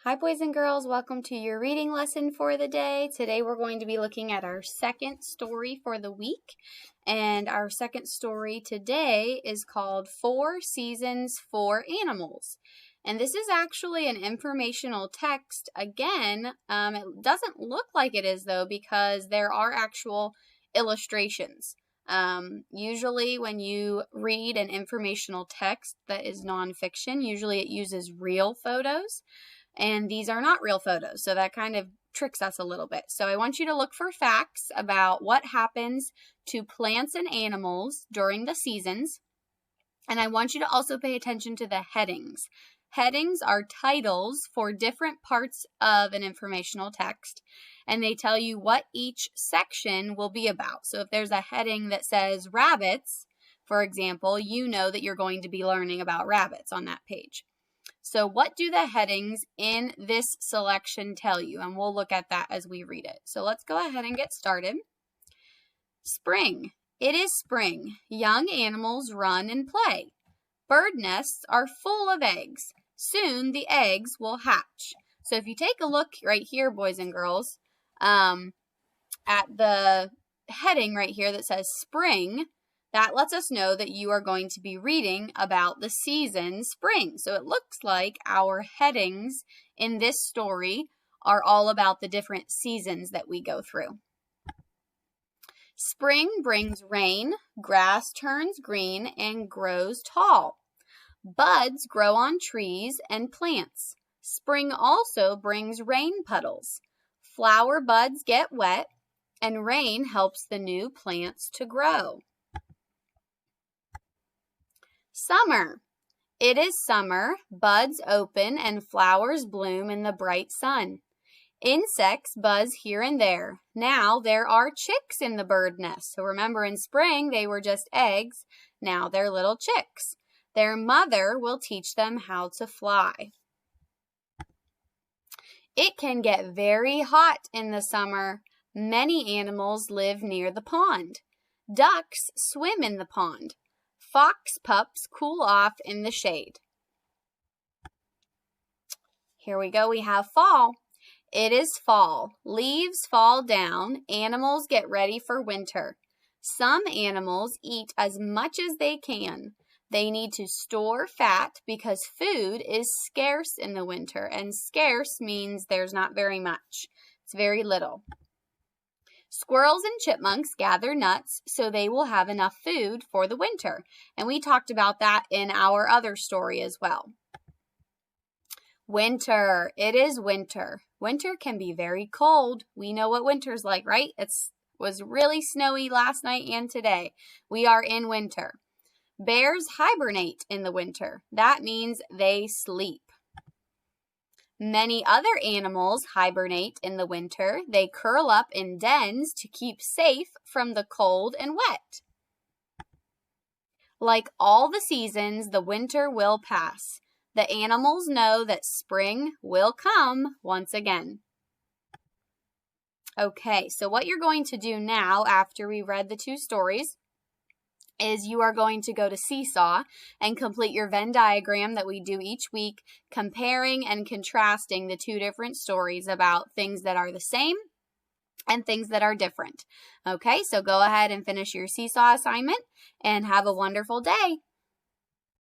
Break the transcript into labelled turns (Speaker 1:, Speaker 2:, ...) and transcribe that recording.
Speaker 1: Hi boys and girls, welcome to your reading lesson for the day. Today we're going to be looking at our second story for the week. And our second story today is called 4 Seasons, 4 Animals. And this is actually an informational text. Again, it doesn't look like it is though because there are actual illustrations. Usually when you read an informational text that is nonfiction, usually it uses real photos. And these are not real photos, so that kind of tricks us a little bit. So I want you to look for facts about what happens to plants and animals during the seasons. And I want you to also pay attention to the headings. Headings are titles for different parts of an informational text, and they tell you what each section will be about. So if there's a heading that says rabbits, for example, you know that you're going to be learning about rabbits on that page. So what do the headings in this selection tell you? And we'll look at that as we read it. So let's go ahead and get started. Spring. It is spring. Young animals run and play. Bird nests are full of eggs. Soon the eggs will hatch. So if you take a look right here, boys and girls, at the heading right here that says spring, that lets us know that you are going to be reading about the season spring. So it looks like our headings in this story are all about the different seasons that we go through. Spring brings rain, grass turns green and grows tall. Buds grow on trees and plants. Spring also brings rain puddles. Flower buds get wet, and rain helps the new plants to grow. Summer. It is summer. Buds open and flowers bloom in the bright sun. Insects buzz here and there. Now there are chicks in the bird nest. So remember, in spring they were just eggs. Now they're little chicks. Their mother will teach them how to fly. It can get very hot in the summer. Many animals live near the pond. Ducks swim in the pond. Fox pups cool off in the shade. Here we go. We have fall. It is fall. Leaves fall down. Animals get ready for winter. Some animals eat as much as they can. They need to store fat because food is scarce in the winter, and scarce means there's not very much. It's very little. Squirrels and chipmunks gather nuts so they will have enough food for the winter. And we talked about that in our other story as well. Winter. It is winter. Winter can be very cold. We know what winter's like, right? It was really snowy last night and today. We are in winter. Bears hibernate in the winter. That means they sleep. Many other animals hibernate in the winter. They curl up in dens to keep safe from the cold and wet. Like all the seasons, the winter will pass. The animals know that spring will come once again. Okay, so what you're going to do now after we read the two stories is you are going to go to Seesaw and complete your Venn diagram that we do each week, comparing and contrasting the two different stories about things that are the same and things that are different. Okay, so go ahead and finish your Seesaw assignment and have a wonderful day.